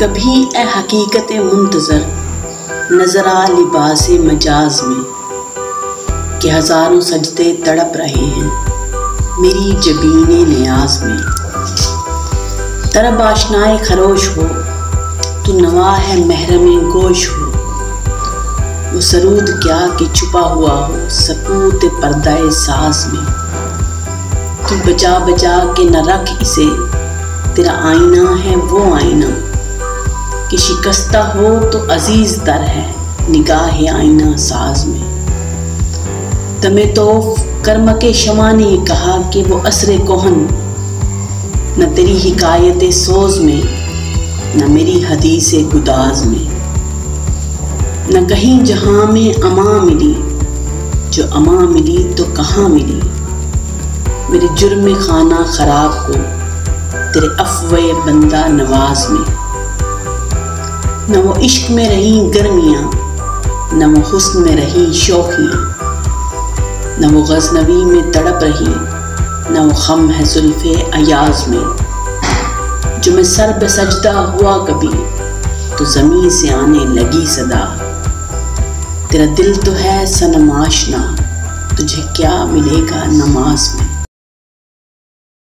कभी ए हकीकत मुंतज़र नजरा लिबास मजाज में कि हजारों सजदे तड़प रहे हैं मेरी जबीने नियाज में। तरब आशनाए खरोश हो तू नवा है महरमे गोश हो, वो सरूद क्या कि छुपा हुआ हो सकूत पर्दाए साज में। तू बजा बजा के न रख इसे, तेरा आईना है वो आईना कि शिकस्ता हो तो अजीज दर है निगाह आईना साज में। तमे तो कर्म के शमा ने कहा कि वो असरे कोहन न तेरी हिकायत सोज में न मेरी हदीस गुदाज में। न कहीं जहां में अमा मिली, जो अमा मिली तो कहाँ मिली मेरे जुर्म खाना खराब को तेरे अफ़वे बंदा नवाज में। न वो इश्क में रही गर्मियाँ, न वो हुस्न में रही शौखियाँ, न वो गज़नवी में तड़प रही, न वो खम है ज़ुल्फ़े अयाज में। जो मैं सर पे सजदा हुआ कभी तो ज़मीन से आने लगी सदा, तेरा दिल तो है सनम आशना तुझे क्या मिलेगा नमाज में।